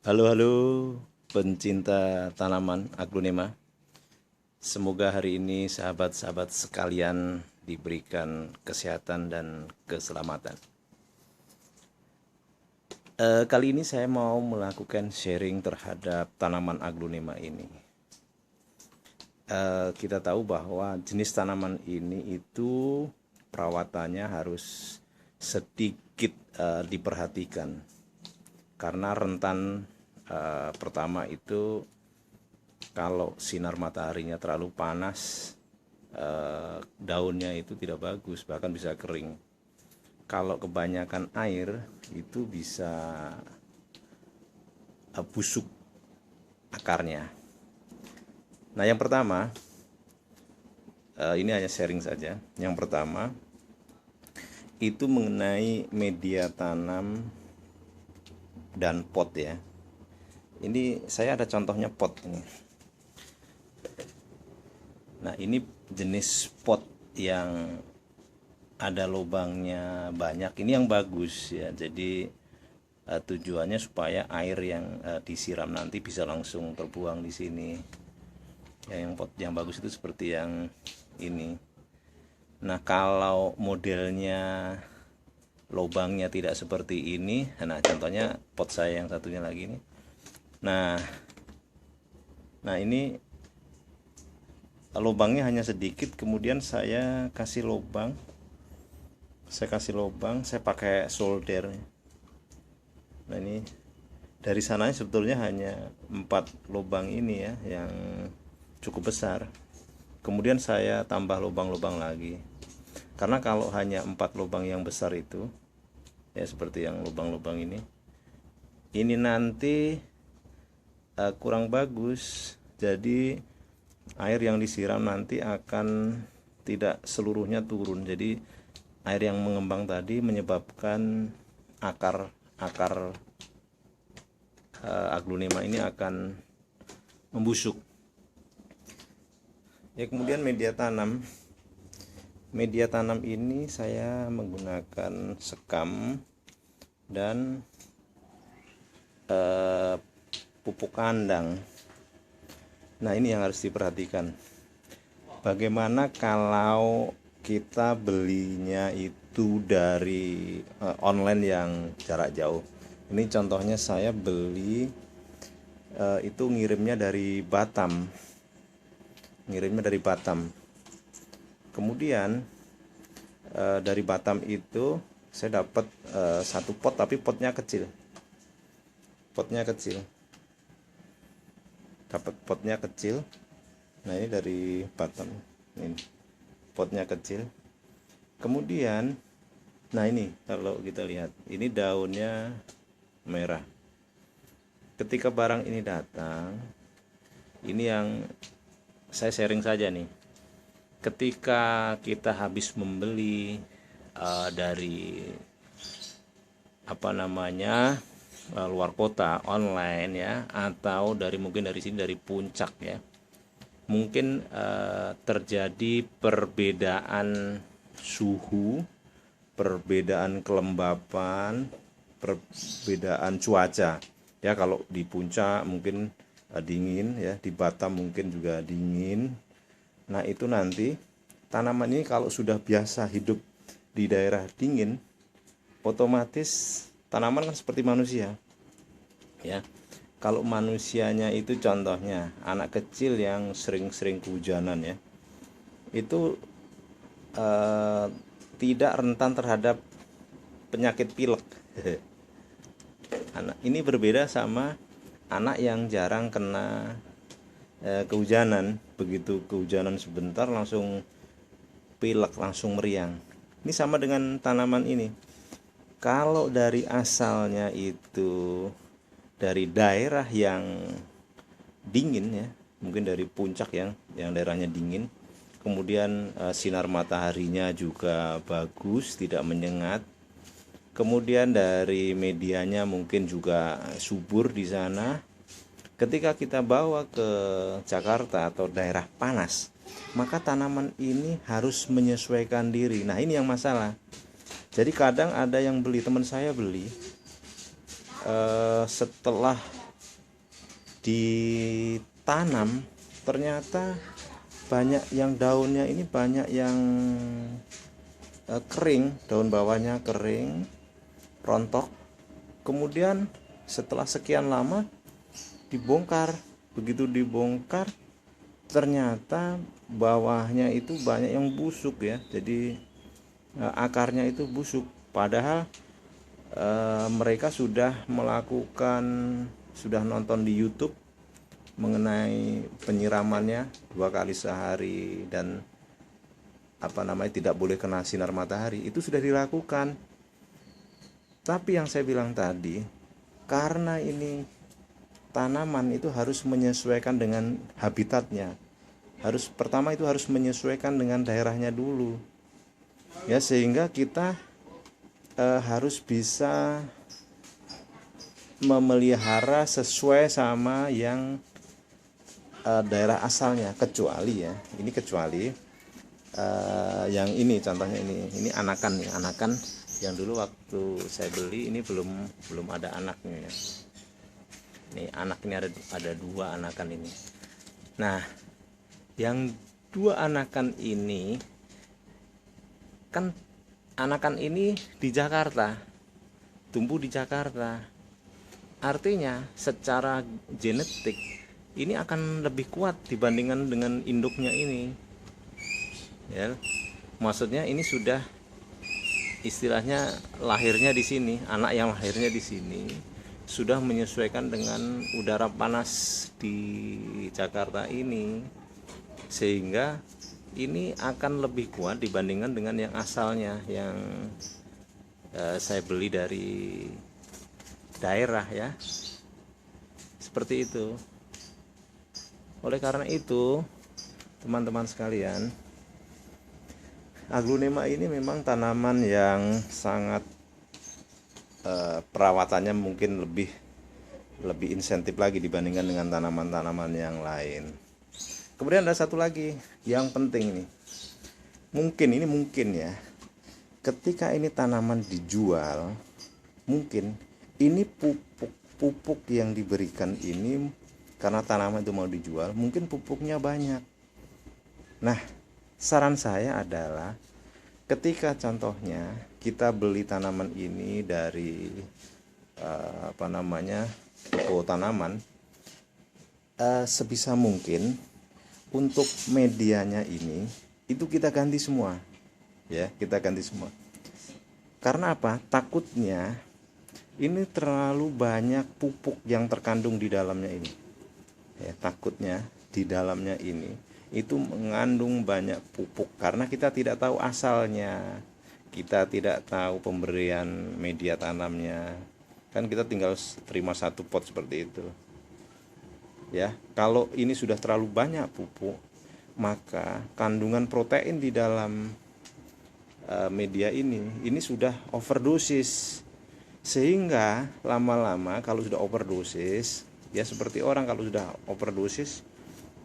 Halo pencinta tanaman aglonema. Semoga hari ini sahabat-sahabat sekalian diberikan kesehatan dan keselamatan. Kali ini saya mau melakukan sharing terhadap tanaman aglonema ini. Kita tahu bahwa jenis tanaman ini itu perawatannya harus sedikit diperhatikan karena rentan pertama itu kalau sinar mataharinya terlalu panas, daunnya itu tidak bagus, bahkan bisa kering. Kalau kebanyakan air itu bisa busuk akarnya. Nah, yang pertama, ini hanya sharing saja. Yang pertama itu mengenai media tanam dan pot ya. Ini saya ada contohnya pot ini. Nah, ini jenis pot yang ada lubangnya banyak. Ini yang bagus ya. Jadi tujuannya supaya air yang disiram nanti bisa langsung terbuang di sini. Ya, yang pot yang bagus itu seperti yang ini. Nah, kalau modelnya lubangnya tidak seperti ini, nah contohnya pot saya yang satunya lagi ini. Nah, ini lubangnya hanya sedikit, kemudian saya kasih lubang, saya pakai solder. Nah, ini dari sananya sebetulnya hanya 4 lubang ini ya yang cukup besar. Kemudian saya tambah lubang-lubang lagi. Karena kalau hanya 4 lubang yang besar itu ya seperti yang lubang-lubang ini nanti kurang bagus. Jadi air yang disiram nanti akan tidak seluruhnya turun. Jadi air yang mengembang tadi menyebabkan akar aglonema ini akan membusuk. Ya, kemudian media tanam ini saya menggunakan sekam dan pupuk kandang. Nah, ini yang harus diperhatikan. Bagaimana kalau kita belinya itu dari online yang jarak jauh? Ini contohnya saya beli itu ngirimnya dari Batam. Kemudian dari Batam itu saya dapat satu pot, tapi potnya kecil. Nah, ini dari Batam. Ini potnya kecil. Kemudian, nah ini kalau kita lihat, ini daunnya merah. Ketika barang ini datang, ini yang saya sharing saja nih. Ketika kita habis membeli dari luar kota online ya, atau mungkin dari sini, dari puncak ya, mungkin terjadi perbedaan suhu, perbedaan kelembapan, perbedaan cuaca ya. Kalau di puncak mungkin dingin ya, di Batam mungkin juga dingin. Nah, itu nanti tanaman ini kalau sudah biasa hidup di daerah dingin, otomatis tanaman kan seperti manusia ya. Kalau manusianya itu contohnya anak kecil yang sering-sering kehujanan ya, itu tidak rentan terhadap penyakit pilek. Anak ini berbeda sama anak yang jarang kena kehujanan. Begitu kehujanan sebentar langsung pilek, langsung meriang. Ini sama dengan tanaman ini. Kalau dari asalnya itu dari daerah yang dingin ya, mungkin dari puncak yang daerahnya dingin, kemudian sinar mataharinya juga bagus, tidak menyengat, kemudian dari medianya mungkin juga subur di sana. Ketika kita bawa ke Jakarta atau daerah panas, maka tanaman ini harus menyesuaikan diri. Nah, ini yang masalah. Jadi kadang ada yang beli, teman saya beli setelah ditanam ternyata banyak yang daunnya ini banyak yang kering, daun bawahnya kering, rontok. Kemudian setelah sekian lama dibongkar. Begitu dibongkar ternyata bawahnya itu banyak yang busuk ya. Jadi akarnya itu busuk. Padahal mereka sudah nonton di YouTube mengenai penyiramannya 2 kali sehari dan tidak boleh kena sinar matahari. Itu sudah dilakukan. Tapi yang saya bilang tadi, karena ini tanaman itu harus menyesuaikan dengan habitatnya. Pertama itu harus menyesuaikan dengan daerahnya dulu. Ya, sehingga kita harus bisa memelihara sesuai sama yang daerah asalnya, kecuali yang ini contohnya ini anakan yang dulu waktu saya beli ini belum ada anaknya ya. Nih anak ini ada 2 anakan ini. Nah, yang 2 anakan ini kan anakan ini di Jakarta, tumbuh di Jakarta. Artinya secara genetik ini akan lebih kuat dibandingkan dengan induknya ini. Ya, maksudnya ini sudah istilahnya lahirnya di sini, anak yang lahirnya di sini sudah menyesuaikan dengan udara panas di Jakarta ini, sehingga ini akan lebih kuat dibandingkan dengan yang asalnya yang saya beli dari daerah ya, seperti itu. Oleh karena itu teman-teman sekalian, aglonema ini memang tanaman yang sangat perawatannya mungkin lebih insentif lagi dibandingkan dengan tanaman-tanaman yang lain. Kemudian ada satu lagi yang penting nih. Mungkin ya, ketika ini tanaman dijual, mungkin ini pupuk yang diberikan ini, karena tanaman itu mau dijual, mungkin pupuknya banyak. Nah, saran saya adalah ketika contohnya kita beli tanaman ini dari toko tanaman, sebisa mungkin untuk medianya ini itu kita ganti semua ya, karena apa? Takutnya ini terlalu banyak pupuk yang terkandung di dalamnya ini ya, takutnya di dalamnya ini itu mengandung banyak pupuk karena kita tidak tahu asalnya, kita tidak tahu pemberian media tanamnya, kan kita tinggal terima 1 pot seperti itu ya. Kalau ini sudah terlalu banyak pupuk, maka kandungan protein di dalam media ini sudah overdosis, sehingga lama-lama kalau sudah overdosis ya, seperti orang kalau sudah overdosis,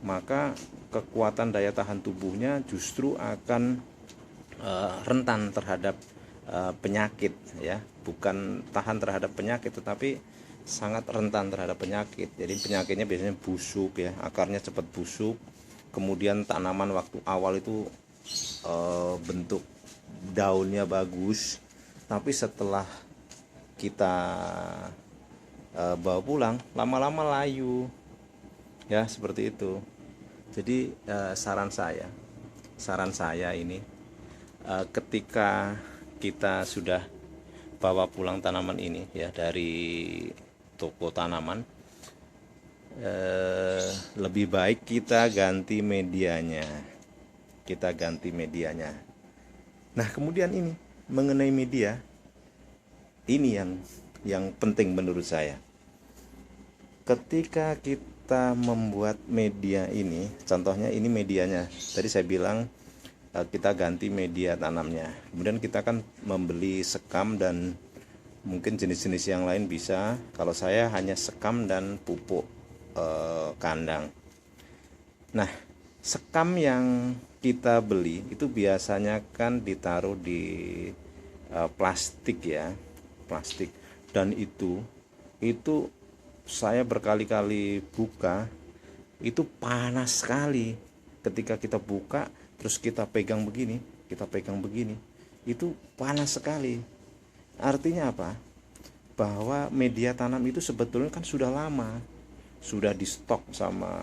maka kekuatan daya tahan tubuhnya justru akan rentan terhadap penyakit ya, bukan tahan terhadap penyakit tetapi sangat rentan terhadap penyakit. Jadi penyakitnya biasanya busuk ya, akarnya cepat busuk. Kemudian tanaman waktu awal itu bentuk daunnya bagus, tapi setelah kita bawa pulang lama-lama layu ya, seperti itu. Jadi saran saya ini, ketika kita sudah bawa pulang tanaman ini ya dari toko tanaman, lebih baik kita ganti medianya. Nah, kemudian ini mengenai media ini yang penting menurut saya. Ketika kita membuat media ini, contohnya ini medianya, tadi saya bilang kita ganti media tanamnya, kemudian kita akan membeli sekam dan mungkin jenis-jenis yang lain bisa. Kalau saya hanya sekam dan pupuk kandang. Nah, sekam yang kita beli itu biasanya kan ditaruh di plastik ya, dan itu saya berkali-kali buka, itu panas sekali. Ketika kita buka terus kita pegang begini, itu panas sekali. Artinya apa? Bahwa media tanam itu sebetulnya kan sudah lama, sudah di stok sama,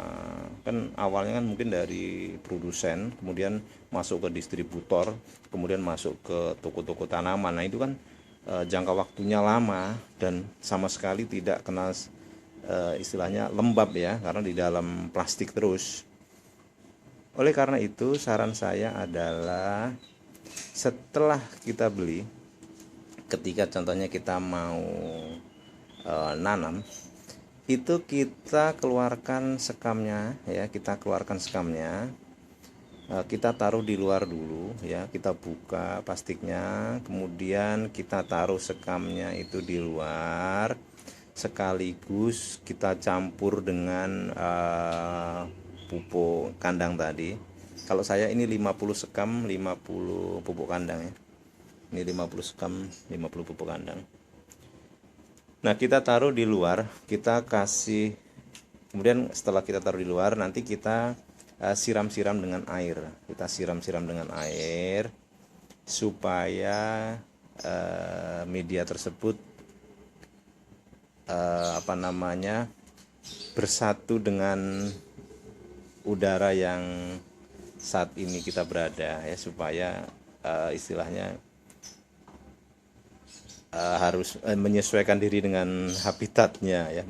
kan awalnya kan mungkin dari produsen, kemudian masuk ke distributor, kemudian masuk ke toko-toko tanaman. Nah itu kan jangka waktunya lama dan sama sekali tidak kena istilahnya lembab ya, karena di dalam plastik terus. Oleh karena itu saran saya adalah setelah kita beli, ketika contohnya kita mau nanam, itu kita keluarkan sekamnya ya, kita taruh di luar dulu ya, kita buka plastiknya, kemudian kita taruh sekamnya itu di luar, sekaligus kita campur dengan pupuk kandang tadi. Kalau saya ini 50 sekam 50 pupuk kandang ya, ini 50 sekam 50 pupuk kandang. Nah kita taruh di luar, kita kasih, kemudian setelah kita taruh di luar, nanti kita siram-siram dengan air. Kita siram-siram dengan air supaya media tersebut bersatu dengan udara yang saat ini kita berada ya, supaya istilahnya harus menyesuaikan diri dengan habitatnya ya,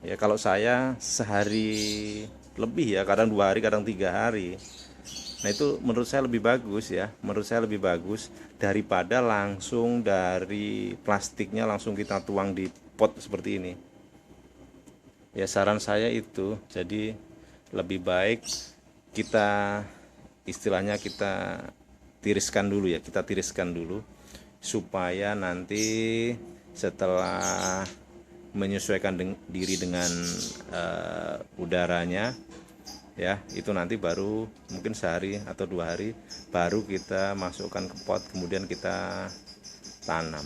ya. Kalau saya sehari lebih ya, kadang 2 hari, kadang 3 hari. Nah itu menurut saya lebih bagus daripada langsung dari plastiknya langsung kita tuang di pot seperti ini ya. Saran saya itu, jadi lebih baik kita istilahnya kita tiriskan dulu supaya nanti setelah menyesuaikan diri dengan udaranya ya, itu nanti baru mungkin sehari atau 2 hari baru kita masukkan ke pot, kemudian kita tanam.